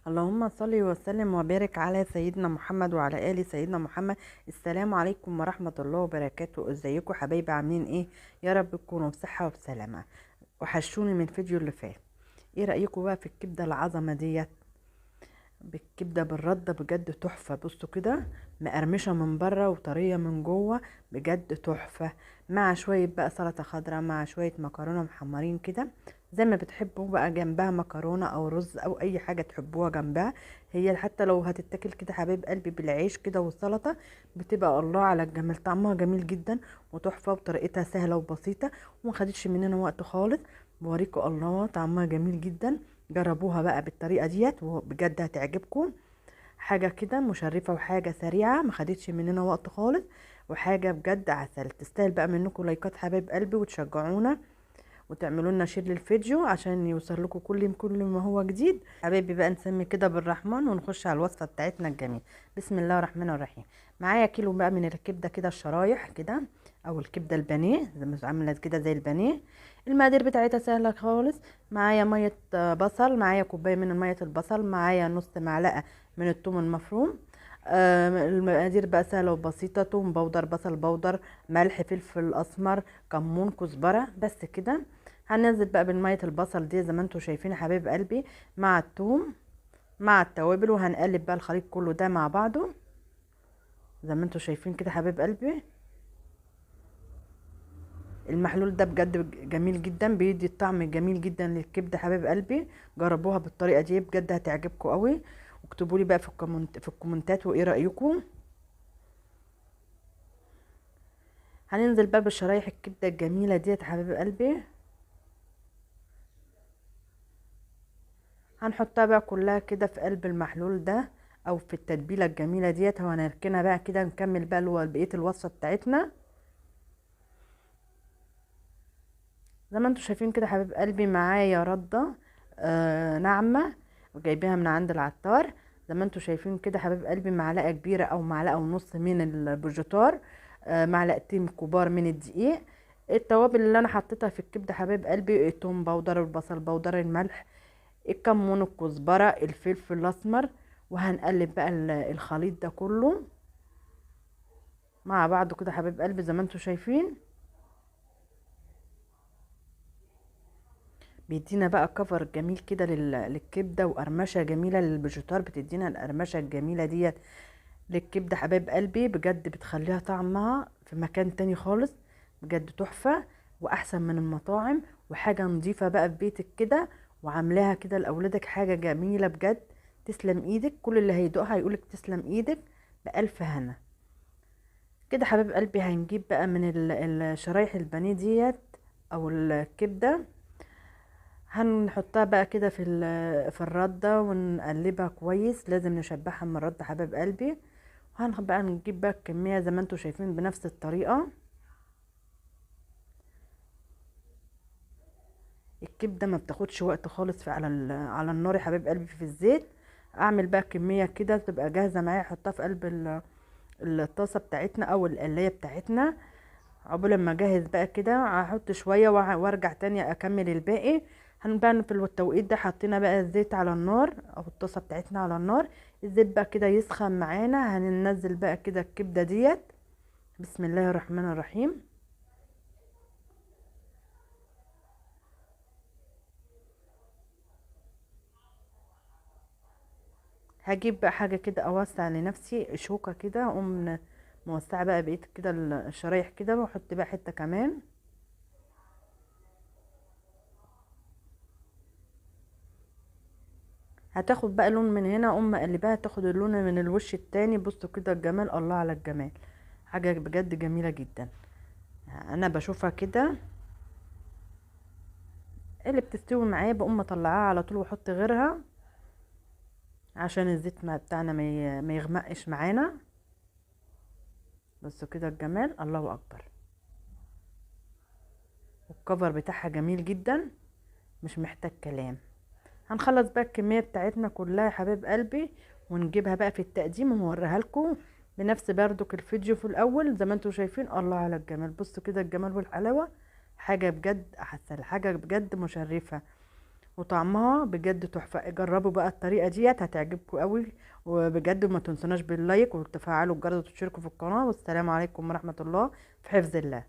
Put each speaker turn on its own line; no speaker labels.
اللهم صل وسلم وبارك على سيدنا محمد وعلى آل سيدنا محمد. السلام عليكم ورحمة الله وبركاته. ازيكم حبايبي؟ عاملين ايه؟ يا رب تكونوا بصحة وبسلامة. وحشوني من الفيديو اللي فات. ايه رأيكم بقى في الكبدة العظمة ديت؟ بالكبده بالرده بجد تحفه. بصوا كده، مقرمشه من بره وطريه من جوه، بجد تحفه. مع شويه بقى سلطه خضراء، مع شويه مكرونه محمرين كده، زي ما بتحبوا بقى جنبها مكرونه او رز او اي حاجه تحبوها جنبها. هي حتى لو هتتاكل كده حبيب قلبي بالعيش كده والسلطه، بتبقى الله على الجمال. طعمها جميل جدا وتحفه، وطريقتها سهله وبسيطه وما خدتش مننا وقت خالص. بوريكم الله، طعمها جميل جدا. جربوها بقى بالطريقه ديت وبجد هتعجبكم. حاجه كده مشرفه وحاجه سريعه، ما خدتش مننا وقت خالص، وحاجه بجد عسل. تستاهل بقى منكم لايكات حبايب قلبي، وتشجعونا وتعملوا لنا شير للفيديو عشان يوصل لكم كل ما هو جديد. حبايبي بقى نسمي كده بالرحمن ونخش على الوصفه بتاعتنا الجميله. بسم الله الرحمن الرحيم. معايا كيلو بقى من الكبده كده، الشرايح كده، او الكبده البانيه زي ما عامله كده زي البانيه. المقادير بتاعتها سهله خالص. معايا ميه بصل، معايا كوبايه من ميه البصل، معايا نص معلقه من الثوم المفروم. المقادير بقى سهله وبسيطه. توم بودر، بصل بودر، ملح، فلفل اسمر، كمون، كزبره، بس كده. هننزل بقى بالميه البصل دي زي ما انتم شايفين يا حبايب قلبي، مع الثوم مع التوابل، وهنقلب بقى الخليط كله ده مع بعضه زي ما انتم شايفين كده حبايب قلبي. المحلول ده بجد جميل جدا، بيدي الطعم جميل جدا للكبده حبايب قلبي. جربوها بالطريقه دي بجد هتعجبكم قوي. واكتبوا لي بقى في الكومنتات وايه رايكم. هننزل بقى بشرايح الكبده الجميله ديت حبايب قلبي، هنحطها بقى كلها كده في قلب المحلول ده او في التتبيله الجميله ديت، وهنركنها بقى كده. نكمل بقى بقيه الوصفه بتاعتنا زي ما انتم شايفين كده حبيب قلبي. معايا رده ناعمه وجايباها من عند العطار. زي ما انتم شايفين كده حبيب قلبي، معلقه كبيره او معلقه ونص من الفيجيتار، معلقتين كبار من الدقيق. التوابل اللي انا حطيتها في الكبده حبيب قلبي: الثوم بودر، البصل بودر، الملح، الكمون، الكزبره، الفلفل الاسمر. وهنقلب بقى الخليط ده كله مع بعضه كده حبيب قلبي زي ما انتم شايفين. بيدينا بقى كفر جميل كده للكبده، وقرمشه جميله للفيجيتار. بتدينا القرمشه الجميله ديت للكبده حبايب قلبي، بجد بتخليها طعمها في مكان تاني خالص. بجد تحفه واحسن من المطاعم، وحاجه نظيفه بقى في بيتك كده، وعاملاها كده لاولادك. حاجه جميله بجد. تسلم ايدك، كل اللي هيدوقها هيقولك تسلم ايدك بألف هنا. كده حبايب قلبي هنجيب بقى من الشرايح البانيه ديت او الكبده، هنحطها بقى كده في الردة ونقلبها كويس. لازم نشبعها من الردة حبايب قلبي. بقى نجيب بقى الكمية زي ما انتم شايفين بنفس الطريقة. الكبدة ما بتاخدش وقت خالص على النار يا حبايب قلبي في الزيت. اعمل بقى كمية كده تبقى جاهزة معايا، احطها في قلب الطاسة بتاعتنا او القلاية بتاعتنا. عقبال ما اجهز بقى كده هحط شويه وارجع تاني اكمل الباقي. هنبقى في التوقيت ده حطينا بقى الزيت على النار او الطاسه بتاعتنا على النار. الزيت بقى كده يسخن معانا، هننزل بقى كده الكبده ديت. بسم الله الرحمن الرحيم. هجيب بقى حاجه كده اوسع لنفسي، شوكه كده، اقوم موسعه بقى بقيت كده الشرايح كده، واحط بقى حته كمان. هتاخد بقى لون من هنا، اقوم مقلباها تاخد اللون من الوش التاني. بصوا كده الجمال، الله على الجمال. حاجه بجد جميله جدا. انا بشوفها كده اللي بتستوي معايا بقوم مطلعاها على طول واحط غيرها عشان الزيت بتاعنا ما يغمقش معانا. بصوا كده الجمال، الله اكبر. والكفر بتاعها جميل جدا، مش محتاج كلام. هنخلص بقى الكميه بتاعتنا كلها يا حبيب قلبي، ونجيبها بقى في التقديم وموريها لكم بنفس بردك الفيديو في الاول زي ما انتم شايفين. الله على الجمال، بصوا كده الجمال والحلاوه. حاجه بجد احسن، حاجه بجد مشرفه. وطعمها بجد تحفة. جربوا بقى الطريقة ديت هتعجبكم قوي، وبجد ما تنسوناش باللايك وتفعلوا الجرس وتشتركوا في القناة. والسلام عليكم ورحمة الله، في حفظ الله.